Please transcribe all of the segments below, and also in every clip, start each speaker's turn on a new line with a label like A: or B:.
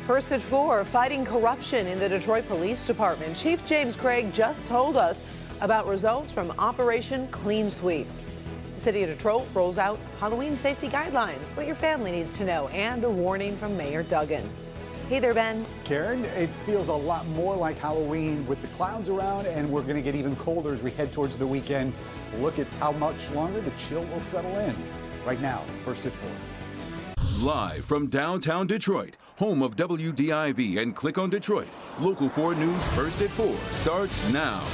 A: First at 4, fighting corruption in the Detroit Police Department. Chief James Craig just told us about results from Operation Clean Sweep. The city of Detroit rolls out Halloween safety guidelines, what your family needs to know, and a warning from Mayor Duggan. Hey there, Ben.
B: Karen, it feels a lot more like Halloween with the clouds around, and we're going to get even colder as we head towards the weekend. Look at how much longer the chill will settle in. Right now, first at 4.
C: Live from downtown Detroit, home of WDIV and Click on Detroit, Local 4 News First at 4 starts now.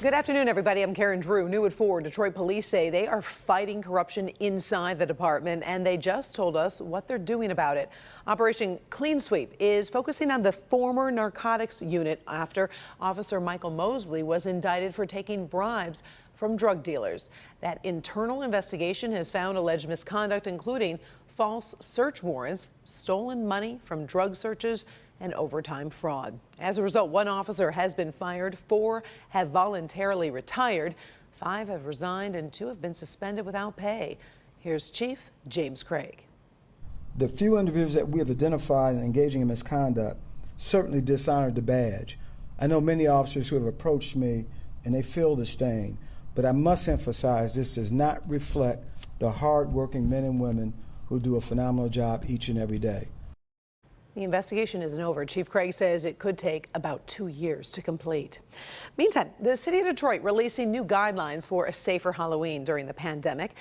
A: Good afternoon, everybody. I'm Karen Drew. New at 4, Detroit police say they are fighting corruption inside the department, and they just told us what they're doing about it. Operation Clean Sweep is focusing on the former narcotics unit after Officer Michael Mosley was indicted for taking bribes from drug dealers. That internal investigation has found alleged misconduct, including false search warrants, stolen money from drug searches, and overtime fraud. As a result, 1 officer has been fired, 4 have voluntarily retired, 5 have resigned, and 2 have been suspended without pay. Here's Chief James Craig.
D: The few individuals that we have identified engaging in misconduct certainly dishonored the badge. I know many officers who have approached me and they feel the stain, but I must emphasize this does not reflect the hard-working men and women who do a phenomenal job each and every day.
A: The investigation isn't over. Chief Craig says it could take about 2 years to complete. Meantime, the city of Detroit releasing new guidelines for a safer Halloween during the pandemic.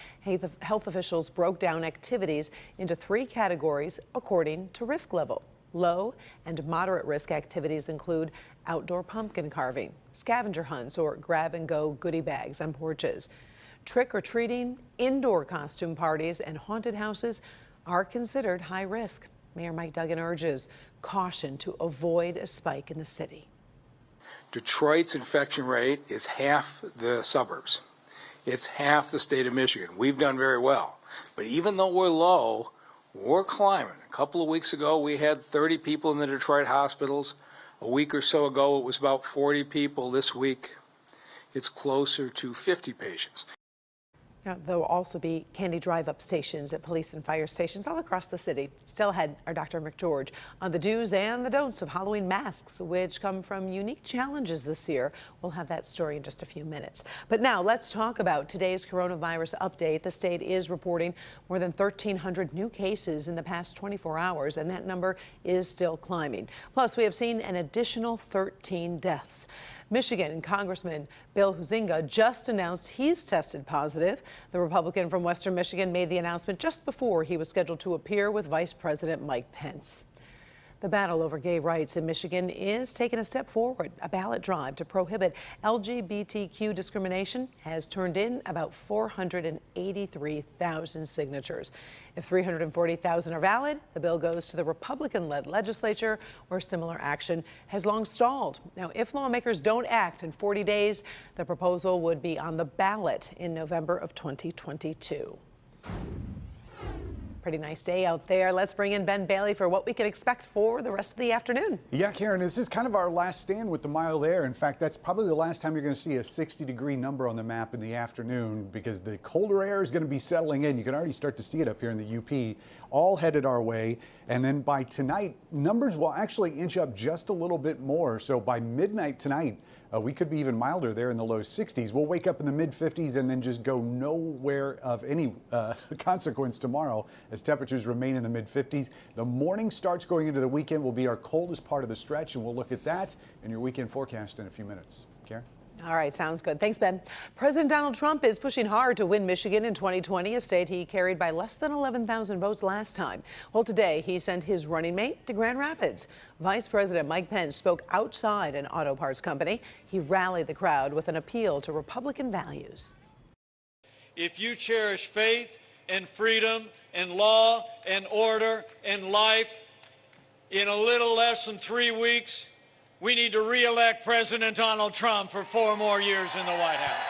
A: Health officials broke down activities into 3 categories according to risk level. Low and moderate risk activities include outdoor pumpkin carving, scavenger hunts, or grab-and-go goodie bags on porches. Trick-or-treating, indoor costume parties, and haunted houses are considered high risk. Mayor Mike Duggan urges caution to avoid a spike in the city.
E: Detroit's infection rate is half the suburbs. It's half the state of Michigan. We've done very well. But even though we're low, we're climbing. A couple of weeks ago, we had 30 people in the Detroit hospitals. A week or so ago, it was about 40 people. This week, it's closer to 50 patients.
A: Now, there will also be candy drive-up stations at police and fire stations all across the city. Still ahead, our Dr. McGeorge on the do's and the don'ts of Halloween masks, which come from unique challenges this year. We'll have that story in just a few minutes. But now let's talk about today's coronavirus update. The state is reporting more than 1,300 new cases in the past 24 hours, and that number is still climbing. Plus, we have seen an additional 13 deaths. Michigan Congressman Bill Huizenga just announced he's tested positive. The Republican from Western Michigan made the announcement just before he was scheduled to appear with Vice President Mike Pence. The battle over gay rights in Michigan is taking a step forward. A ballot drive to prohibit LGBTQ discrimination has turned in about 483,000 signatures. If 340,000 are valid, the bill goes to the Republican-led legislature, where similar action has long stalled. Now, if lawmakers don't act in 40 days, the proposal would be on the ballot in November of 2022. Pretty nice day out there. Let's bring in Ben Bailey for what we can expect for the rest of the afternoon.
B: Yeah, Karen, this is kind of our last stand with the mild air. In fact, that's probably the last time you're going to see a 60-degree number on the map in the afternoon, because the colder air is going to be settling in. You can already start to see it up here in the UP, all headed our way. And then by tonight, numbers will actually inch up just a little bit more. So by midnight tonight, we could be even milder there in the low 60s. We'll wake up in the mid 50s and then just go nowhere of any consequence tomorrow as temperatures remain in the mid 50s. The morning starts going into the weekend will be our coldest part of the stretch, and we'll look at that in your weekend forecast in a few minutes. Karen?
A: All right, sounds good. Thanks, Ben. President Donald Trump is pushing hard to win Michigan in 2020, a state he carried by less than 11,000 votes last time. Well, today he sent his running mate to Grand Rapids. Vice President Mike Pence spoke outside an auto parts company. He rallied the crowd with an appeal to Republican values.
F: If you cherish faith and freedom and law and order and life, in a little less than 3 weeks, we need to re-elect President Donald Trump for 4 more years in the White House.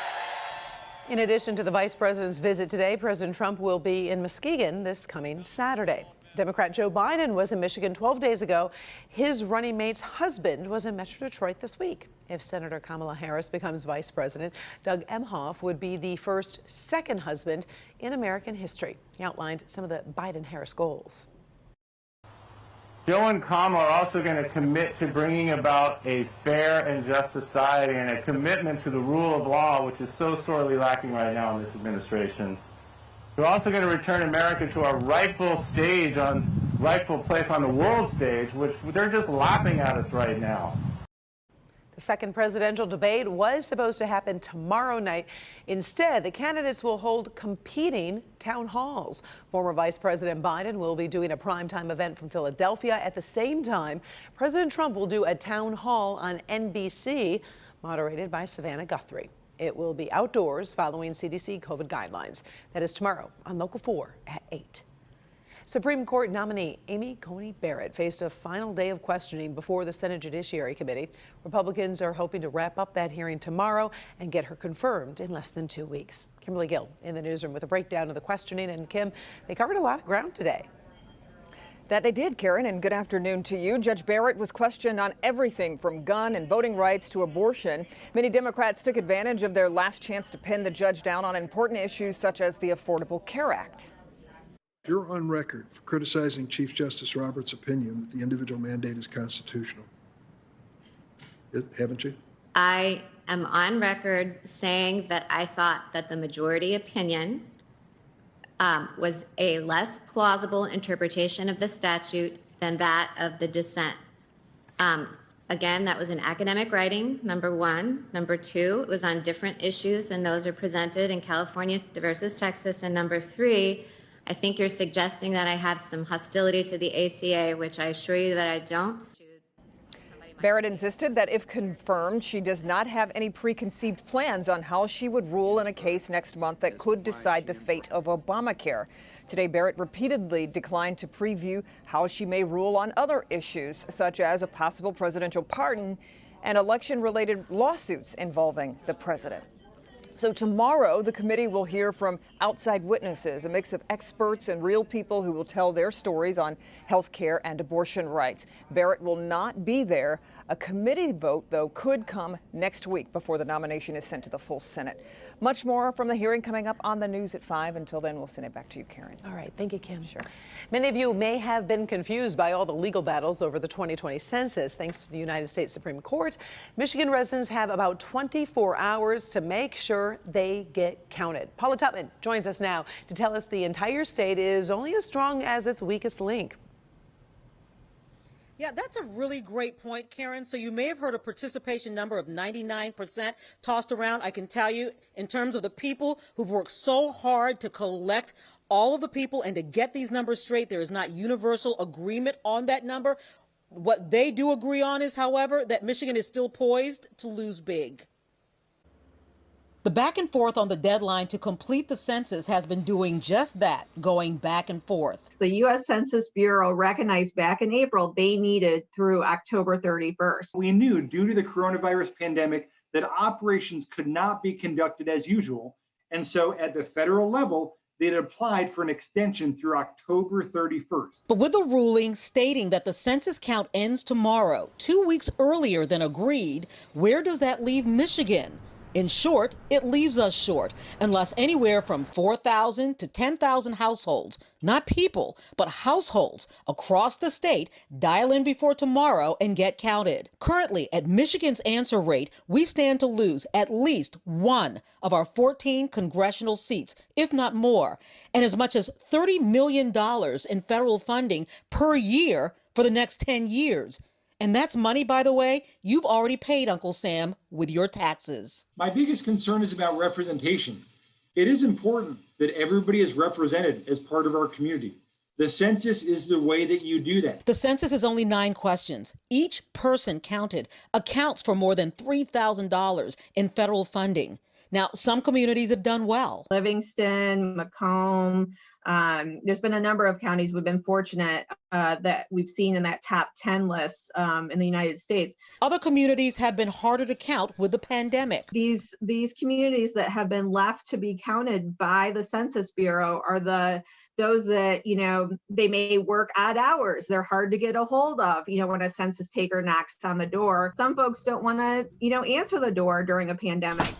A: In addition to the vice president's visit today, President Trump will be in Muskegon this coming Saturday. Democrat Joe Biden was in Michigan 12 days ago. His running mate's husband was in Metro Detroit this week. If Senator Kamala Harris becomes vice president, Doug Emhoff would be the first second husband in American history. He outlined some of the Biden-Harris goals.
G: Joe and Kamala are also going to commit to bringing about a fair and just society and a commitment to the rule of law, which is so sorely lacking right now in this administration. We're also going to return America to our rightful place on the world stage, which they're just laughing at us right now.
A: The second presidential debate was supposed to happen tomorrow night. Instead, the candidates will hold competing town halls. Former Vice President Biden will be doing a primetime event from Philadelphia. At the same time, President Trump will do a town hall on NBC, moderated by Savannah Guthrie. It will be outdoors following CDC COVID guidelines. That is tomorrow on Local 4 at 8. Supreme Court nominee Amy Coney Barrett faced a final day of questioning before the Senate Judiciary Committee. Republicans are hoping to wrap up that hearing tomorrow and get her confirmed in less than 2 weeks. Kimberly Gill in the newsroom with a breakdown of the questioning. And Kim, they covered a lot of ground today.
H: That they did, Karen, and good afternoon to you. Judge Barrett was questioned on everything from gun and voting rights to abortion. Many Democrats took advantage of their last chance to pin the judge down on important issues such as the Affordable Care Act.
I: You're on record for criticizing Chief Justice Roberts' opinion that the individual mandate is constitutional. Haven't you?
J: I am on record saying that I thought that the majority opinion was a less plausible interpretation of the statute than that of the dissent. Again, that was an academic writing, number one. Number two, it was on different issues than those are presented in California versus Texas. And number three, I think you're suggesting that I have some hostility to the ACA, which I assure you that I don't.
H: Barrett insisted that if confirmed, she does not have any preconceived plans on how she would rule in a case next month that could decide the fate of Obamacare. Today, Barrett repeatedly declined to preview how she may rule on other issues, such as a possible presidential pardon and election-related lawsuits involving the president. So tomorrow, the committee will hear from outside witnesses, a mix of experts and real people who will tell their stories on health care and abortion rights. Barrett will not be there. A committee vote, though, could come next week before the nomination is sent to the full Senate. Much more from the hearing coming up on the news at 5. Until then, we'll send it back to you, Karen.
A: All right. Thank you, Kim.
H: Sure.
A: Many of you may have been confused by all the legal battles over the 2020 census. Thanks to the United States Supreme Court, Michigan residents have about 24 hours to make sure they get counted. Paula Tutman joins us now to tell us the entire state is only as strong as its weakest link.
K: Yeah, that's a really great point, Karen. So you may have heard a participation number of 99% tossed around. I can tell you, in terms of the people who've worked so hard to collect all of the people and to get these numbers straight, there is not universal agreement on that number. What they do agree on is, however, that Michigan is still poised to lose big.
L: The back and forth on the deadline to complete the census has been doing just that, going back and forth.
M: The U.S. Census Bureau recognized back in April they needed through October 31st.
N: We knew due to the coronavirus pandemic that operations could not be conducted as usual. And so at the federal level, they had applied for an extension through October 31st.
L: But with a ruling stating that the census count ends tomorrow, 2 weeks earlier than agreed, where does that leave Michigan? In short, it leaves us short, unless anywhere from 4,000 to 10,000 households, not people, but households across the state dial in before tomorrow and get counted. Currently, at Michigan's answer rate, we stand to lose at least one of our 14 congressional seats, if not more, and as much as $30 million in federal funding per year for the next 10 years. And that's money, by the way, you've already paid, Uncle Sam, with your taxes.
N: My biggest concern is about representation. It is important that everybody is represented as part of our community. The census is the way that you do that.
L: The census is only 9 questions. Each person counted accounts for more than $3,000 in federal funding. Now, some communities have done well.
M: Livingston, Macomb, there's been a number of counties we've been fortunate that we've seen in that top 10 list in the United States.
L: Other communities have been harder to count with the pandemic.
M: These communities that have been left to be counted by the Census Bureau are those that, they may work odd hours. They're hard to get a hold of, when a census taker knocks on the door. Some folks don't want to, answer the door during a pandemic.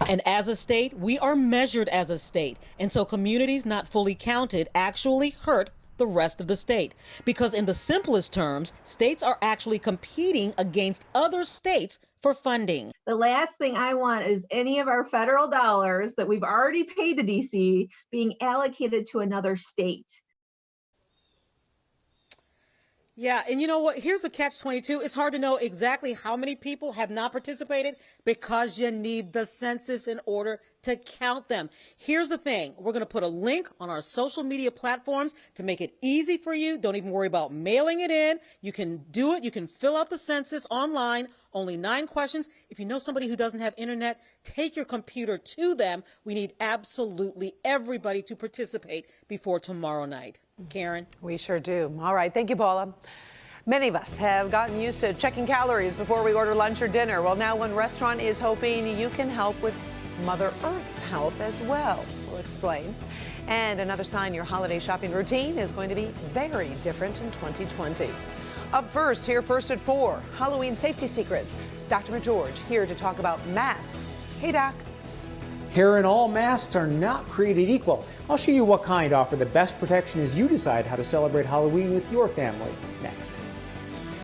L: And as a state, we are measured as a state. And so communities not fully counted actually hurt the rest of the state. Because in the simplest terms, states are actually competing against other states for funding.
M: The last thing I want is any of our federal dollars that we've already paid to DC being allocated to another state.
K: Yeah, and you know what? Here's the catch-22. It's hard to know exactly how many people have not participated because you need the census in order to count them. Here's the thing. We're going to put a link on our social media platforms to make it easy for you. Don't even worry about mailing it in. You can do it. You can fill out the census online. Only 9 questions. If you know somebody who doesn't have internet, take your computer to them. We need absolutely everybody to participate before tomorrow night. Karen?
A: We sure do. All right. Thank you, Paula. Many of us have gotten used to checking calories before we order lunch or dinner. Well, now one restaurant is hoping you can help with Mother Earth's health as well. We'll explain. And another sign your holiday shopping routine is going to be very different in 2020. Up first, here first at 4, Halloween safety secrets. Dr. McGeorge here to talk about masks. Hey, Doc.
O: Karen, all masks are not created equal. I'll show you what kind offer the best protection as you decide how to celebrate Halloween with your family next.